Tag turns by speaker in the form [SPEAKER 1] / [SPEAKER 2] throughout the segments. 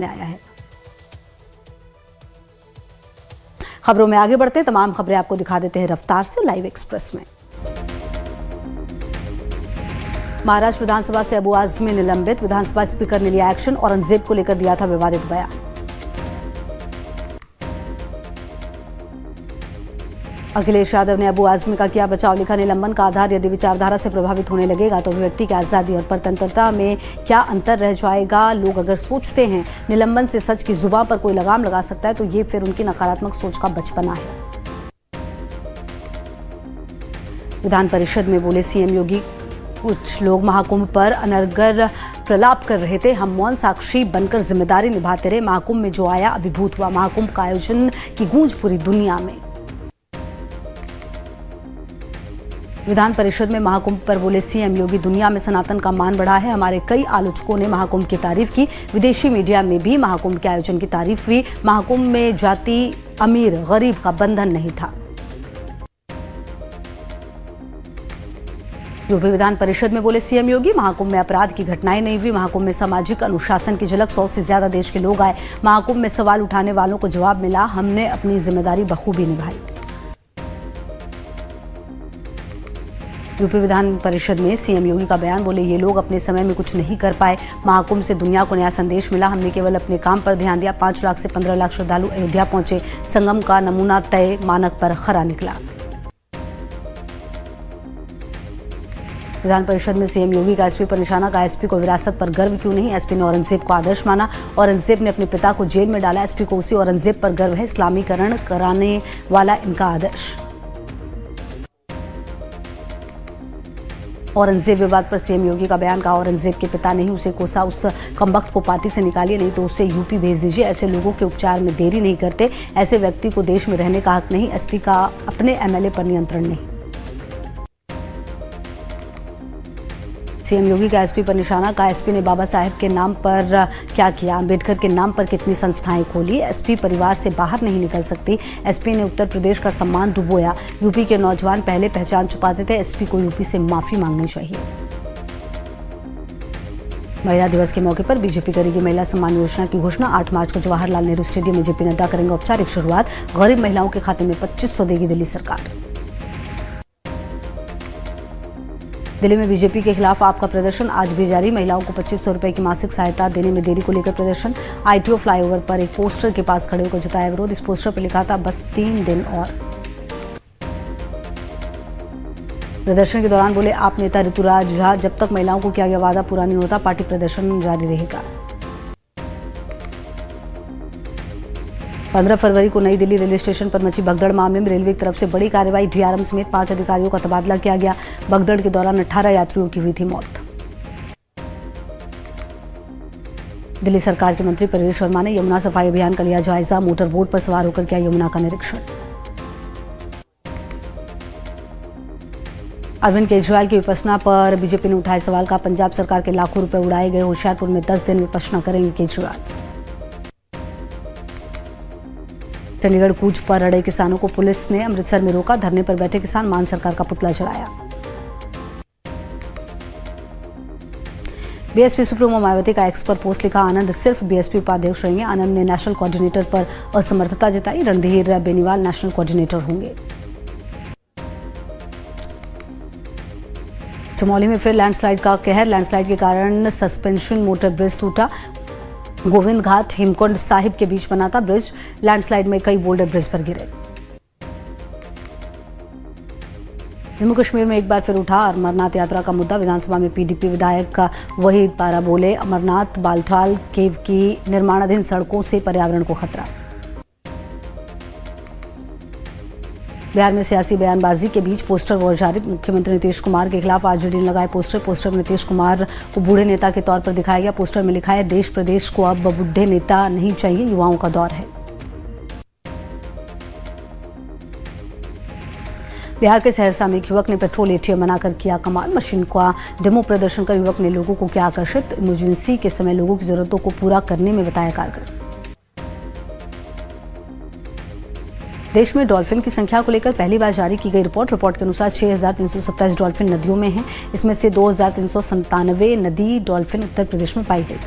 [SPEAKER 1] आया है। खबरों में आगे बढ़ते हैं, तमाम खबरें आपको दिखा देते हैं रफ्तार से लाइव एक्सप्रेस में। महाराष्ट्र विधानसभा से अबू आजमी निलंबित, विधानसभा स्पीकर ने लिया एक्शन, औरंगजेब को लेकर दिया था विवादित बयान। अखिलेश यादव ने अबू आजमी का किया बचाव, लिखा निलंबन का आधार यदि विचारधारा से प्रभावित होने लगेगा तो अभिव्यक्ति की आज़ादी और परतंत्रता में क्या अंतर रह जाएगा। लोग अगर सोचते हैं निलंबन से सच की जुबान पर कोई लगाम लगा सकता है तो ये फिर उनकी नकारात्मक सोच का बचपना है। विधान परिषद में बोले सीएम योगी, कुछ लोग महाकुंभ पर अनर्गल प्रलाप कर रहे थे, हम मौन साक्षी बनकर जिम्मेदारी निभाते रहे। महाकुंभ में जो आया अभिभूत हुआ, महाकुंभ का आयोजन की गूंज पूरी दुनिया में। विधान परिषद में महाकुंभ पर बोले सीएम योगी, दुनिया में सनातन का मान बढ़ा है। हमारे कई आलोचकों ने महाकुंभ की तारीफ की, विदेशी मीडिया में भी महाकुंभ के आयोजन की तारीफ हुई। महाकुंभ में जाति अमीर गरीब का बंधन नहीं था। यूपी विधान परिषद में बोले सीएम योगी, महाकुंभ में अपराध की घटनाएं नहीं हुई, महाकुंभ में सामाजिक अनुशासन की झलक, 100 से ज्यादा देश के लोग आए। महाकुंभ में सवाल उठाने वालों को जवाब मिला, हमने अपनी जिम्मेदारी बखूबी निभाई। यूपी विधान परिषद में सीएम योगी का बयान, बोले ये लोग अपने समय में कुछ नहीं कर पाए, महाकुंभ से दुनिया को नया संदेश मिला, हमने केवल अपने काम पर ध्यान दिया। 5 लाख से 15 लाख श्रद्धालु अयोध्या पहुंचे, संगम का नमूना तय मानक पर खरा निकला। विधान परिषद में सीएम योगी का एसपी पर निशाना, का एसपी को विरासत पर गर्व क्यों नहीं, एसपी ने औरंगजेब को आदर्श माना, औरंगजेब ने अपने पिता को जेल में डाला, एसपी को उसी औरंगजेब पर गर्व है, इस्लामीकरण कराने वाला इनका आदर्श। औरंगजेब विवाद पर सीएम योगी का बयान, का औरंगजेब के पिता नहीं उसे कोसा, उस कमबख्त को पार्टी से निकालिए, नहीं तो उसे यूपी भेज दीजिए। ऐसे लोगों के उपचार में देरी नहीं करते, ऐसे व्यक्ति को देश में रहने का हक नहीं, एसपी का अपने एमएलए पर नियंत्रण नहीं। सीएम योगी का एसपी पर निशाना, का एसपी ने बाबा साहेब के नाम पर क्या किया, अंबेडकर के नाम पर कितनी संस्थाएं खोली, एसपी परिवार से बाहर नहीं निकल सकती, एसपी ने उत्तर प्रदेश का सम्मान डुबोया, यूपी के नौजवान पहले पहचान छुपाते थे, एसपी को यूपी से माफी मांगनी चाहिए। महिला दिवस के मौके पर बीजेपी करेगी महिला सम्मान योजना की घोषणा, 8 मार्च को जवाहरलाल नेहरू स्टेडियम में जेपी नड्डा करेंगे औपचारिक शुरुआत, गरीब महिलाओं के खाते में 2500 देगी दिल्ली सरकार। दिल्ली में बीजेपी के खिलाफ आपका प्रदर्शन आज भी जारी, महिलाओं को 2500 रुपए की मासिक सहायता देने में देरी को लेकर प्रदर्शन, आईटीओ फ्लाईओवर पर एक पोस्टर के पास खड़े होकर जताया विरोध, इस पोस्टर पर लिखा था बस 3 दिन और। प्रदर्शन के दौरान बोले आप नेता ऋतुराज झा, जब तक महिलाओं को किया गया वादा पूरा नहीं होता पार्टी प्रदर्शन जारी रहेगा। 15 फरवरी को नई दिल्ली रेलवे स्टेशन पर मची भगदड़ मामले में रेलवे की तरफ से बड़ी कार्रवाई, डीआरएम समेत 5 अधिकारियों का तबादला किया गया, भगदड़ के दौरान 18 यात्रियों की हुई थी मौत। दिल्ली सरकार के मंत्री परेश शर्मा ने यमुना सफाई अभियान का लिया जायजा, मोटर बोट पर सवार होकर किया यमुना का निरीक्षण। अरविंद केजरीवाल की विपश्यना पर बीजेपी ने उठाए सवाल, का पंजाब सरकार के लाखों रुपए उड़ाए गए, होशियारपुर में 10 दिन विपश्यना करेंगे केजरीवाल। चंडीगढ़ कूच पर अड़े किसानों को पुलिस ने अमृतसर में रोका, धरने पर बैठे किसान मान सरकार का पुतला जलाया। बीएसपी सुप्रीमो मायावती का एक्स पर पोस्ट लिखा, आनंद सिर्फ बीएसपी उपाध्यक्ष रहेंगे, आनंद ने नेशनल कोऑर्डिनेटर पर असमर्थता जताई, रणधीर बेनीवाल नेशनल कोऑर्डिनेटर होंगे। चमोली में फिर लैंडस्लाइड का कहर, लैंडस्लाइड के कारण सस्पेंशन मोटर ब्रिज टूटा, गोविंद घाट हेमकुंड साहिब के बीच बना था ब्रिज, लैंडस्लाइड में कई बोल्डर ब्रिज पर गिरे। जम्मू कश्मीर में एक बार फिर उठा अमरनाथ यात्रा का मुद्दा, विधानसभा में पीडीपी विधायक वहीद पारा बोले, अमरनाथ बालटाल केव की निर्माणाधीन सड़कों से पर्यावरण को खतरा। बिहार में सियासी बयानबाजी के बीच पोस्टर वॉर जारी, मुख्यमंत्री नीतीश कुमार के खिलाफ आरजेडी ने लगाए पोस्टर में नीतीश कुमार को बूढ़े नेता के तौर पर दिखाया गया, पोस्टर में लिखा है देश प्रदेश को अब बूढ़े नेता नहीं चाहिए, युवाओं का दौर है। बिहार के सहरसा में एक युवक ने पेट्रोल एटीएम बनाकर किया कमाल, मशीन का डेमो प्रदर्शन कर युवक ने लोगों को किया आकर्षित, इमरजेंसी के समय लोगों की जरूरतों को पूरा करने में बताया कारगर। देश में डॉल्फिन की संख्या को लेकर पहली बार जारी की गई रिपोर्ट के अनुसार 6327 डॉल्फिन नदियों में हैं, इसमें से 2397 नदी डॉल्फिन उत्तर प्रदेश में पाई गई।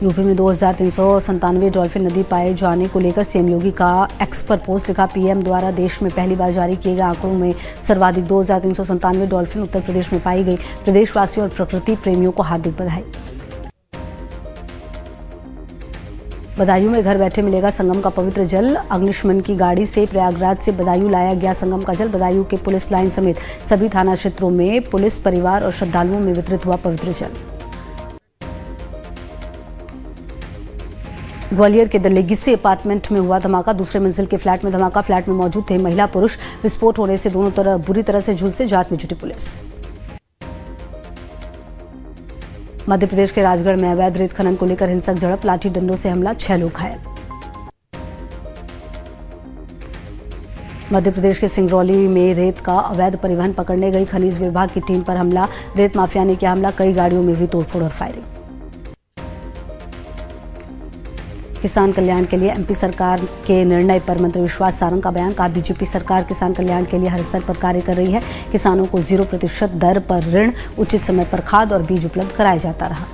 [SPEAKER 1] यूपी में 2397 डॉल्फिन नदी पाए जाने को लेकर सीएम योगी का एक्स पर पोस्ट लिखा। पीएम द्वारा देश में पहली बार जारी किए गए आंकड़ों में सर्वाधिक 2397 डॉल्फिन उत्तर प्रदेश में पाई गई। प्रदेशवासियों और प्रकृति प्रेमियों को हार्दिक बधाई। बदायूं में घर बैठे मिलेगा संगम का पवित्र जल। अग्निशमन की गाड़ी से प्रयागराज से बदायूं लाया गया संगम का जल। बदायूं के पुलिस लाइन समेत सभी थाना क्षेत्रों में पुलिस परिवार और श्रद्धालुओं में वितरित हुआ पवित्र जल। ग्वालियर के द लेगेसी अपार्टमेंट में हुआ धमाका। दूसरे मंजिल के फ्लैट में धमाका। फ्लैट में मौजूद थे महिला पुरुष। विस्फोट होने से दोनों तरफ बुरी तरह से झुलसे। जांच में जुटी पुलिस। मध्य प्रदेश के राजगढ़ में अवैध रेत खनन को लेकर हिंसक झड़प। लाठी डंडों से हमला, 6 लोग घायल। मध्य प्रदेश के सिंगरौली में रेत का अवैध परिवहन पकड़ने गई खनिज विभाग की टीम पर हमला। रेत माफिया ने किया हमला। कई गाड़ियों में हुई तोड़फोड़ और फायरिंग। किसान कल्याण के लिए एमपी सरकार के निर्णय पर मंत्री विश्वास सारंग का बयान। कहा, बीजेपी सरकार किसान कल्याण के लिए हर स्तर पर कार्य कर रही है। किसानों को 0% दर पर ऋण, उचित समय पर खाद और बीज उपलब्ध कराया जाता रहा।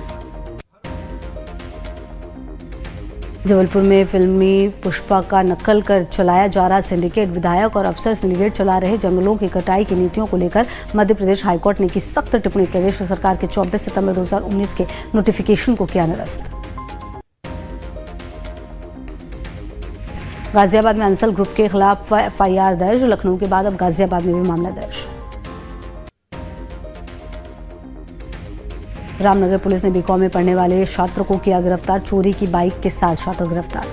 [SPEAKER 1] जबलपुर में फिल्मी पुष्पा का नकल कर चलाया जा रहा सिंडिकेट। विधायक और अफसर सिंडिकेट चला रहे। जंगलों की कटाई की नीतियों को लेकर मध्य प्रदेश हाईकोर्ट ने की सख्त टिप्पणी। प्रदेश सरकार के 24 सितंबर 2019 के नोटिफिकेशन को किया निरस्त। गाजियाबाद में अंसल ग्रुप के खिलाफ एफआईआर दर्ज। लखनऊ के बाद अब गाजियाबाद में भी मामला दर्ज। रामनगर पुलिस ने बीकॉम में पढ़ने वाले छात्र को किया गिरफ्तार। चोरी की बाइक के साथ छात्र गिरफ्तार।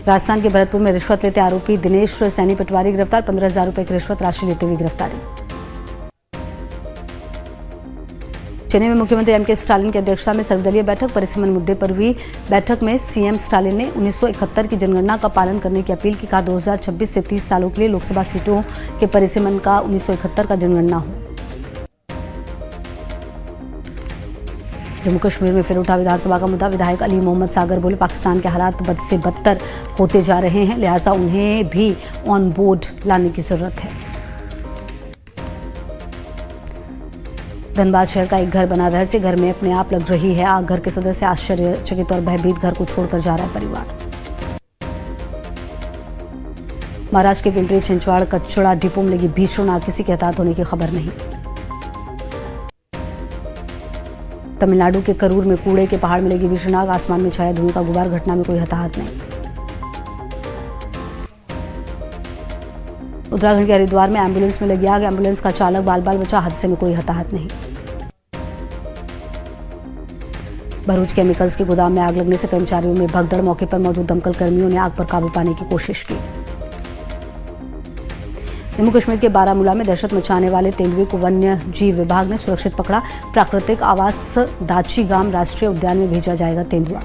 [SPEAKER 1] राजस्थान के भरतपुर में रिश्वत लेते आरोपी दिनेश सैनी पटवारी गिरफ्तार। 15,000 रुपए की रिश्वत राशि लेते हुए गिरफ्तारी। चेन्नई में मुख्यमंत्री एमके स्टालिन की अध्यक्षता में सर्वदलीय बैठक। परिसीमन मुद्दे पर हुई बैठक में सीएम स्टालिन ने 1971 की जनगणना का पालन करने की अपील की। कहा, 2026 से 30 सालों के लिए लोकसभा सीटों के परिसीमन का 1971 का जनगणना हो। जम्मू कश्मीर में फिर उठा विधानसभा का मुद्दा। विधायक अली मोहम्मद सागर बोले, पाकिस्तान के हालात बद से बदतर होते जा रहे हैं, लिहाजा उन्हें भी ऑन बोर्ड लाने की जरूरत है। धनबाद शहर का एक घर बना रहस्य। घर में अपने आप लग रही है आग। घर के सदस्य आश्चर्यचकित और भयभीत घर को छोड़कर जा रहा है परिवार। महाराष्ट्र के पिंपरी छिंचवाड़ कचड़ा डिपो में लगी भीषण आग। किसी के हताहत होने की खबर नहीं। तमिलनाडु के करूर में कूड़े के पहाड़ में लगी भीषण आग। आसमान में छाया धुएं का गुबार। घटना में कोई हताहत नहीं। उत्तराखंड के हरिद्वार में एम्बुलेंस में लगी आग। एम्बुलेंस का चालक बाल बाल बचा। हादसे में कोई हताहत नहीं। भरूच केमिकल्स के गोदाम में आग लगने से कर्मचारियों में भगदड़। मौके पर मौजूद दमकल कर्मियों ने आग पर काबू पाने की कोशिश की। जम्मू कश्मीर के बारामूला में दहशत मचाने वाले तेंदुए को वन्य जीव विभाग ने सुरक्षित पकड़ा। प्राकृतिक आवास दाची गाम राष्ट्रीय उद्यान में भेजा जाएगा तेंदुआ।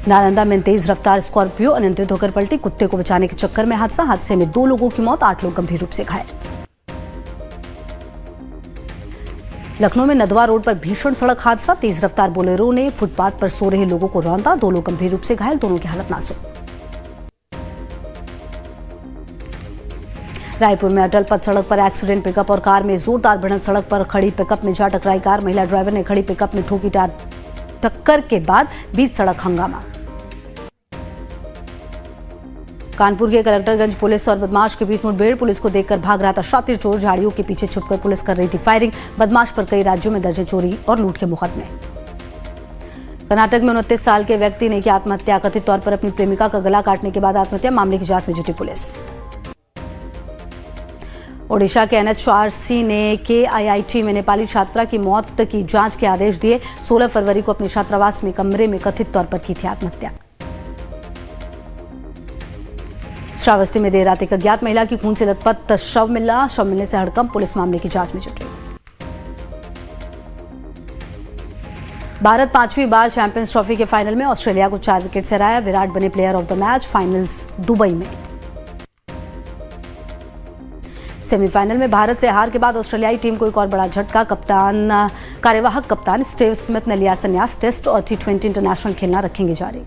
[SPEAKER 1] नालंदा में तेज रफ्तार स्कॉर्पियो अनियंत्रित होकर पलटी। कुत्ते को बचाने के चक्कर में हादसा। हादसे में 2 लोगों की मौत, 8 लोग गंभीर रूप से घायल। लखनऊ में नदवा रोड पर भीषण सड़क हादसा। तेज रफ्तार बोलेरो ने फुटपाथ पर सो रहे लोगों को रौंदा। 2 लोग गंभीर रूप से घायल, दोनों की हालत नाजुक। रायपुर में अटल पथ सड़क पर एक्सीडेंट। पिकअप और कार में जोरदार भिड़ंत। सड़क पर खड़ी पिकअप में जा टकराई कार। महिला ड्राइवर ने खड़ी पिकअप में ठोकी टक्कर के बाद बीच सड़क हंगामा। कानपुर के कलेक्टरगंज पुलिस और बदमाश के बीच मुठभेड़। पुलिस को देखकर भाग रहा था शातिर चोर। झाड़ियों के पीछे छुपकर पुलिस कर रही थी फायरिंग। बदमाश पर कई राज्यों में दर्ज चोरी और लूट के मुकदमे। कर्नाटक में 29 साल के व्यक्ति ने की आत्महत्या। कथित तौर पर अपनी प्रेमिका का गला काटने के बाद आत्महत्या। मामले की जांच में जुटी पुलिस। ओडिशा के एनएचआरसी ने केआईआईटी में नेपाली छात्रा की मौत की जांच के आदेश दिए। 16 फरवरी को अपने छात्रावास में कमरे में कथित तौर पर की थी आत्महत्या। श्रावस्ती में देर रात एक अज्ञात महिला की खून से लथपथ शव मिला। शव मिलने से हड़कंप। पुलिस मामले की जांच में जुटी। भारत 5वीं बार चैंपियंस ट्रॉफी के फाइनल में ऑस्ट्रेलिया को 4 विकेट से हराया। विराट बने player of the match. Finals Dubai में। सेमीफाइनल में भारत से हार के बाद ऑस्ट्रेलियाई टीम को एक और बड़ा झटका। कार्यवाहक कप्तान स्टीव स्मिथ ने लिया संन्यास। टेस्ट और T20 इंटरनेशनल खेलना रखेंगे जारी।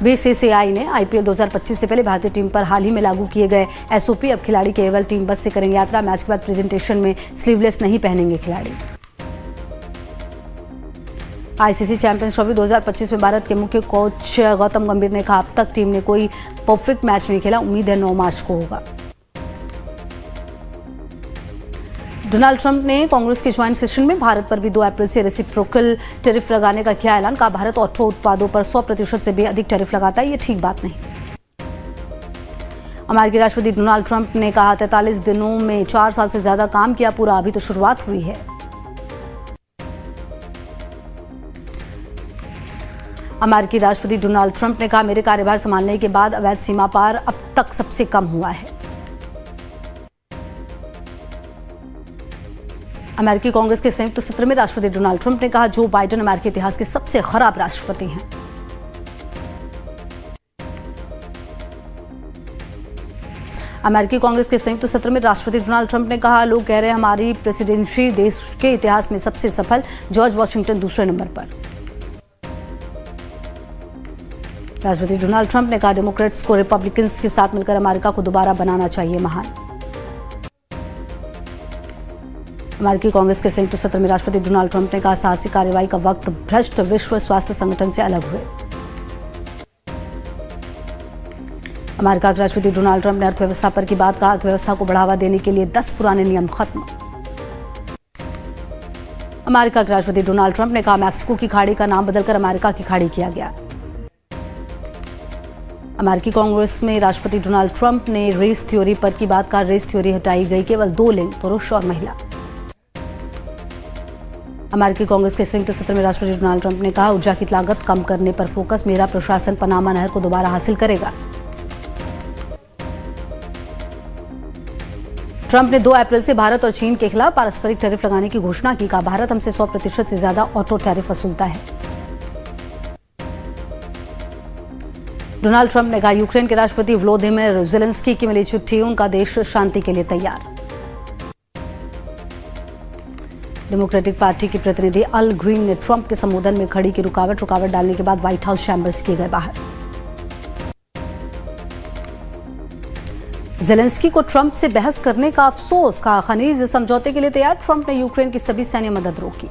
[SPEAKER 1] बीसीसीआई ने आईपीएल 2025 से पहले भारतीय टीम पर हाल ही में लागू किए गए एसओपी, अब खिलाड़ी केवल टीम बस से करेंगे यात्रा। मैच के बाद प्रेजेंटेशन में स्लीवलेस नहीं पहनेंगे खिलाड़ी। आईसीसी चैंपियंस ट्रॉफी 2025 में भारत के मुख्य कोच गौतम गंभीर ने कहा, अब तक टीम ने कोई परफेक्ट मैच नहीं खेला, उम्मीद है 9 मार्च को होगा। डोनाल्ड ट्रंप ने कांग्रेस के ज्वाइंट सेशन में भारत पर भी 2 अप्रैल से रेसिप्रोकल टैरिफ लगाने का किया ऐलान। कहा, भारत ऑटो उत्पादों पर 100% से भी अधिक टैरिफ लगाता है, ये ठीक बात नहीं। अमेरिकी राष्ट्रपति डोनाल्ड ट्रंप ने कहा, 43 दिनों में 4 साल से ज्यादा काम किया पूरा, अभी तो शुरुआत हुई है। अमेरिकी राष्ट्रपति डोनाल्ड ट्रंप ने कहा, मेरे कार्यभार संभालने के बाद अवैध सीमा पार अब तक सबसे कम हुआ है। अमेरिकी कांग्रेस के संयुक्त सत्र में राष्ट्रपति डोनाल्ड ट्रंप ने कहा, जो बाइडेन अमेरिकी इतिहास के सबसे खराब राष्ट्रपति हैं। अमेरिकी कांग्रेस के संयुक्त सत्र में राष्ट्रपति डोनाल्ड ट्रंप ने कहा, लोग कह रहे हैं हमारी प्रेसिडेंसी देश के इतिहास में सबसे सफल, जॉर्ज वॉशिंगटन दूसरे नंबर पर। राष्ट्रपति डोनाल्ड ट्रंप ने कहा, डेमोक्रेट्स को रिपब्लिकन्स के साथ मिलकर अमेरिका को दोबारा बनाना चाहिए महान। अमेरिकी कांग्रेस के संयुक्त सत्र में राष्ट्रपति डोनाल्ड ट्रंप ने कहा, साहसी कार्रवाई का वक्त भ्रष्ट विश्व स्वास्थ्य संगठन से अलग हुए। अमेरिका के राष्ट्रपति डोनाल्ड ट्रंप ने अर्थव्यवस्था पर की बात, कहा, अर्थव्यवस्था को बढ़ावा देने के लिए 10 पुराने नियम खत्म। अमेरिका के राष्ट्रपति डोनाल्ड ट्रंप ने कहा, मैक्सिको की खाड़ी का नाम बदलकर अमेरिका की खाड़ी किया गया। अमेरिकी कांग्रेस में राष्ट्रपति डोनाल्ड ट्रंप ने रेस थ्योरी पर की बात, कहा, रेस थ्योरी हटाई गई, केवल 2 लिंग, पुरुष और महिला। अमेरिकी कांग्रेस के संयुक्त सत्र में राष्ट्रपति डोनाल्ड ट्रंप ने कहा, ऊर्जा की लागत कम करने पर फोकस, मेरा प्रशासन पनामा नहर को दोबारा हासिल करेगा। ट्रंप ने 2 अप्रैल से भारत और चीन के खिलाफ पारस्परिक टैरिफ लगाने की घोषणा की। कहा, भारत हमसे 100% से ज्यादा ऑटो टैरिफ वसूलता है। डोनाल्ड ट्रंप ने कहा, यूक्रेन के राष्ट्रपति वोलोदिमीर ज़ेलेंस्की की मिली चिट्ठी, उनका देश शांति के लिए तैयार। डेमोक्रेटिक पार्टी की प्रतिनिधि अल ग्रीन ने ट्रंप के संबोधन में खड़ी की रुकावट डालने के बाद व्हाइट हाउस चैम्बर्स किए गए बाहर। ज़ेलेंस्की को ट्रंप से बहस करने का अफसोस, कहा, खनीज समझौते के लिए तैयार, ट्रंप ने यूक्रेन की सभी सैन्य मदद रोकी।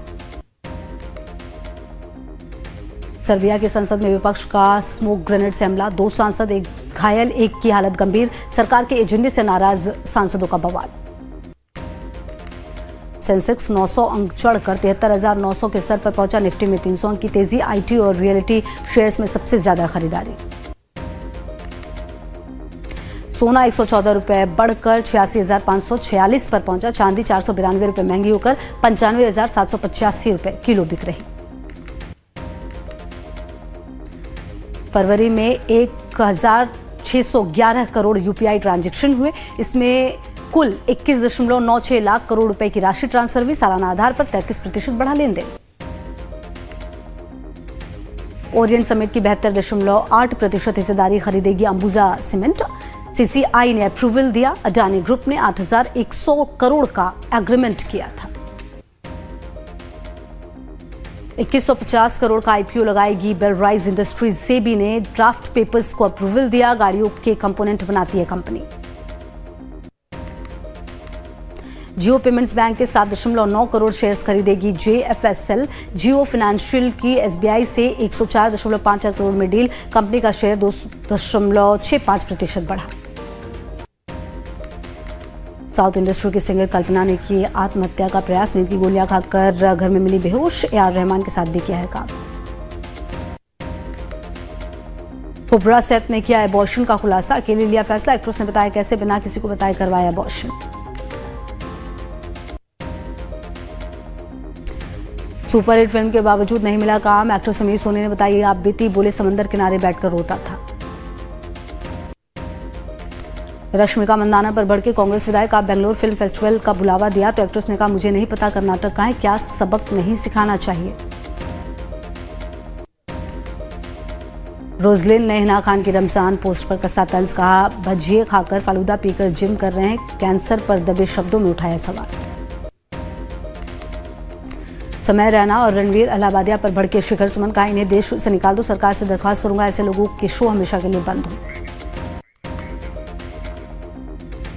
[SPEAKER 1] सर्बिया की संसद में विपक्ष का स्मोक ग्रेनेड से हमला, 2 सांसद, 1 घायल, 1 की हालत गंभीर, सरकार के एजेंडे से नाराज सांसदों का बवाल। सेंसेक्स 900 अंक चढ़कर 73,900 के स्तर पर पहुंचा, निफ्टी में 300 अंक की तेजी, आईटी और रियलिटी शेयर्स में सबसे ज्यादा खरीदारी। सोना 114 रुपए बढ़कर 86,546 पर पहुंचा, चांदी 492 रुपए महंगी होकर 95,785 रुपए किलो बिक रही। फरवरी में 1,611 करोड़ यूपीआई ट्रांजैक्शन हुए, इसमें कुल 21.96 लाख करोड़ रुपए की राशि ट्रांसफर हुई, सालाना आधार पर 33% बढ़ा लेन देन। ओरिएंट समिट की 72.8% हिस्सेदारी खरीदेगी अंबुजा सीमेंट। सीसीआई ने अप्रूवल दिया, अडानी ग्रुप ने 8,100 करोड़ का एग्रीमेंट किया था। 2150 करोड़ का आईपीओ लगाएगी बेलराइज इंडस्ट्रीज। सेबी ने ड्राफ्ट पेपर्स को अप्रूवल दिया, गाड़ियों के कंपोनेंट बनाती है कंपनी। जियो पेमेंट्स बैंक के 7.9 करोड़ शेयर्स खरीदेगी जेएफएसएल। जियो फाइनेंशियल की एसबीआई से 104.5 करोड़ में डील, कंपनी का शेयर 2.65% बढ़ा। साउथ इंडस्ट्री की सिंगर कल्पना ने की आत्महत्या का प्रयास, नींद की गोलियां खाकर घर में मिली बेहोश, ए.आर. रहमान के साथ भी किया है काम। पुबरा सेठ ने किया अबॉर्शन का खुलासा, अकेले लिया फैसला, एक्ट्रेस ने बताया कैसे बिना किसी को बताए करवाया अबॉर्शन। सुपरहिट फिल्म के बावजूद नहीं मिला काम, एक्टर समीर सोनी ने बताई आप बीती, बोले समंदर किनारे बैठकर रोता था। रश्मिका मंदाना पर भड़के कांग्रेस विधायक, आप बेंगलोर फिल्म फेस्टिवल का बुलावा दिया तो एक्ट्रेस ने कहा मुझे नहीं पता कर्नाटक का है, क्या सबक नहीं सिखाना चाहिए। रोजलिन ने हिना खान की रमजान पोस्ट पर कसा तंज, कहा भजिए खाकर फालूदा पीकर जिम कर रहे हैं, कैंसर पर दबे शब्दों में उठाया सवाल। समय रैना और रणवीर अलाहाबादिया पर भड़के शिखर सुमन, कहा इन्हें देश से निकाल दो, सरकार से दरख्वास्त करूंगा ऐसे लोगों के शो हमेशा के लिए बंद हो।